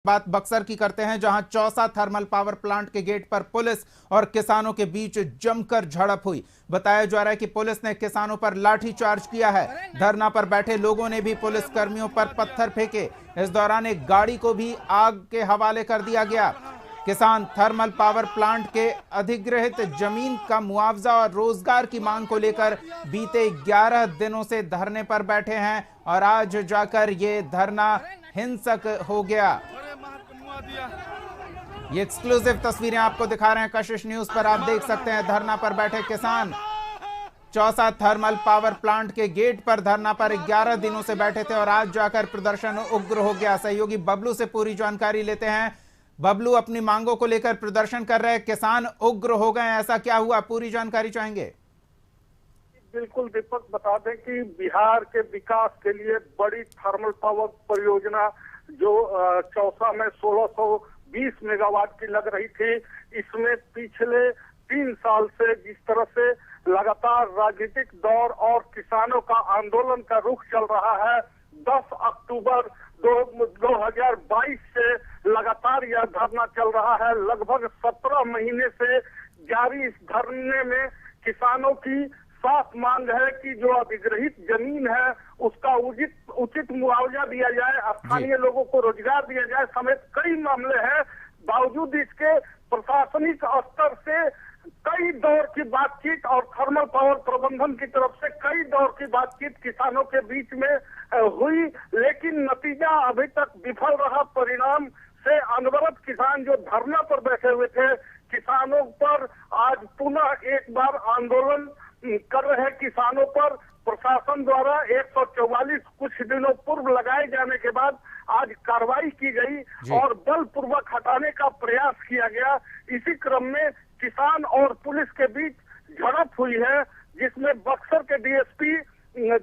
बात बक्सर की करते हैं, जहां चौसा थर्मल पावर प्लांट के गेट पर पुलिस और किसानों के बीच जमकर झड़प हुई। बताया जा रहा है कि पुलिस ने किसानों पर लाठीचार्ज किया है। धरना पर बैठे लोगों ने भी पुलिस कर्मियों पर पत्थर फेंके। इस दौरान एक गाड़ी को भी आग के हवाले कर दिया गया। किसान थर्मल पावर प्लांट के अधिग्रहित जमीन का मुआवजा और रोजगार की मांग को लेकर बीते 11 दिनों से धरने पर बैठे हैं और आज जाकर ये धरना हिंसक हो गया। ये एक्सक्लूसिव तस्वीरें आपको दिखा रहे हैं कशिश न्यूज पर। आप देख सकते हैं धरना पर बैठे किसान चौसा थर्मल पावर प्लांट के गेट पर धरना पर 11 दिनों से बैठे थे और आज जाकर प्रदर्शन उग्र हो गया। सहयोगी बबलू से पूरी जानकारी लेते हैं। बबलू, अपनी मांगों को लेकर प्रदर्शन कर रहे किसान उग्र हो गए, ऐसा क्या हुआ, पूरी जानकारी चाहेंगे। बिल्कुल दीपक, बता दें कि बिहार के विकास के लिए बड़ी थर्मल पावर परियोजना जो चौसा में 1620 मेगावाट की लग रही थी, इसमें पिछले 3 साल से जिस तरह से लगातार राजनीतिक दौर और किसानों का आंदोलन का रुख चल रहा है, 10 अक्टूबर 2022 से लगातार यह धरना चल रहा है। लगभग 17 महीने से जारी इस धरने में किसानों की साफ मांग है कि जो अधिग्रहित जमीन है उसका उचित मुआवजा दिया जाए, स्थानीय लोगों को रोजगार दिया जाए समेत कई मामले हैं। बावजूद इसके प्रशासनिक स्तर से कई दौर की बातचीत और थर्मल पावर प्रबंधन की तरफ से कई दौर की बातचीत किसानों के बीच में हुई, लेकिन नतीजा अभी तक विफल रहा। परिणाम से अनवरत किसान जो धरना पर बैठे हुए थे, किसानों पर आज पुनः एक बार आंदोलन कर रहे किसानों पर प्रशासन द्वारा 144 कुछ दिनों पूर्व लगाए जाने के बाद आज कार्रवाई की गई और बलपूर्वक हटाने का प्रयास किया गया। इसी क्रम में किसान और पुलिस के बीच झड़प हुई है, जिसमें बक्सर के डीएसपी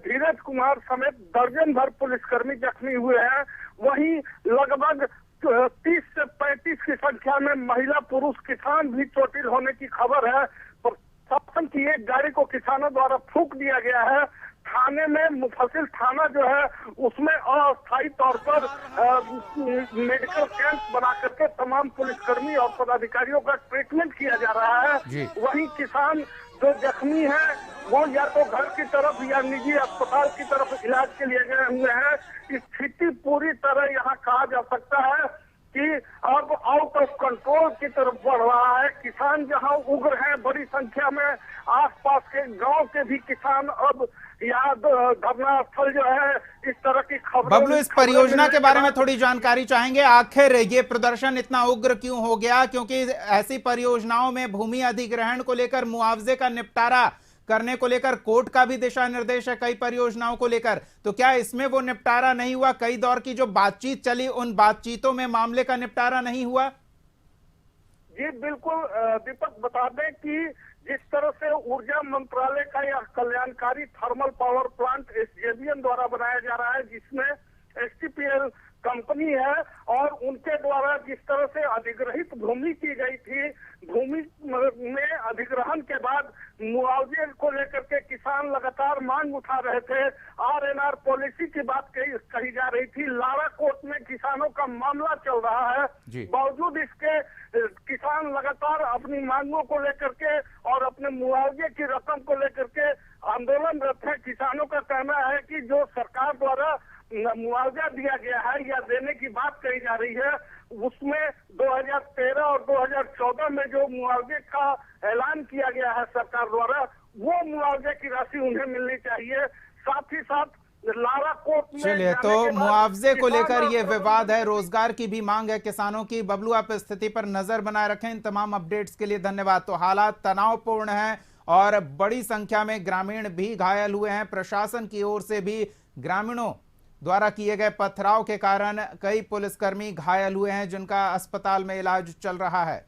धीरज कुमार समेत दर्जन भर पुलिसकर्मी जख्मी हुए हैं। वहीं लगभग 30 से 35 की संख्या में महिला पुरुष किसान भी चोटिल होने की खबर है। प्रशासन की एक गाड़ी को किसानों द्वारा फूंक दिया गया है। थाने में मुफस्सिल थाना जो है उसमें अस्थायी तौर पर मेडिकल कैंप बना करके तमाम पुलिसकर्मी और पदाधिकारियों का ट्रीटमेंट किया जा रहा है। वहीं किसान जो जख्मी है वो या तो घर की तरफ या निजी अस्पताल की तरफ इलाज के लिए गए हुए हैं। स्थिति पूरी तरह यहाँ कहा जा सकता है कि अब आउट ऑफ कंट्रोल की तरफ बढ़ रहा है। किसान जहां उग्र हैं, बड़ी संख्या में आसपास के गांव के भी किसान अब यहाँ धरना स्थल जो है इस तरह की खबर। बबलू, इस परियोजना के बारे में थोड़ी जानकारी चाहेंगे। आखिर ये प्रदर्शन इतना उग्र क्यों हो गया? क्योंकि ऐसी परियोजनाओं में भूमि अधिग्रहण को लेकर मुआवजे का निपटारा करने को लेकर कोर्ट का भी दिशा निर्देश है कई परियोजनाओं को लेकर, तो क्या इसमें वो निपटारा नहीं हुआ? कई दौर की जो बातचीत चली उन बातचीतों में मामले का निपटारा नहीं हुआ? जी बिल्कुल दीपक, बता दें कि जिस तरह से ऊर्जा मंत्रालय का यह कल्याणकारी थर्मल पावर प्लांट एसजेवीएन द्वारा बनाया जा रहा है, जिसमें एसटीपीएल कंपनी है और उनके द्वारा जिस तरह से अधिग्रहित भूमि की गई थी, भूमि में अधिग्रहण के बाद मुआवजे को लेकर के किसान लगातार मांग उठा रहे थे। आरएनआर पॉलिसी की बात कही जा रही थी। लारा कोर्ट में किसानों का मामला चल रहा है। बावजूद इसके किसान लगातार अपनी मांगों को लेकर के और अपने मुआवजे की रकम को लेकर के आंदोलनरत है। किसानों का कहना है कि जो सरकार द्वारा मुआवजा दिया गया है या देने की बात कही जा रही है, उसमें 2013 और 2014 में जो मुआवजे का ऐलान किया गया है सरकार द्वारा, वो मुआवजे की राशि उन्हें मिलनी चाहिए। साथ ही साथ लारा कोर्ट में चलिए, तो मुआवजे को लेकर ये विवाद है, रोजगार की भी मांग है किसानों की। बबलू, आप स्थिति पर नजर बनाए रखें। इन तमाम अपडेट्स के लिए धन्यवाद। तो हालात तनावपूर्ण हैं और बड़ी संख्या में ग्रामीण भी घायल हुए हैं। प्रशासन की ओर से भी ग्रामीणों द्वारा किए गए पथराव के कारण कई पुलिसकर्मी घायल हुए हैं, जिनका अस्पताल में इलाज चल रहा है।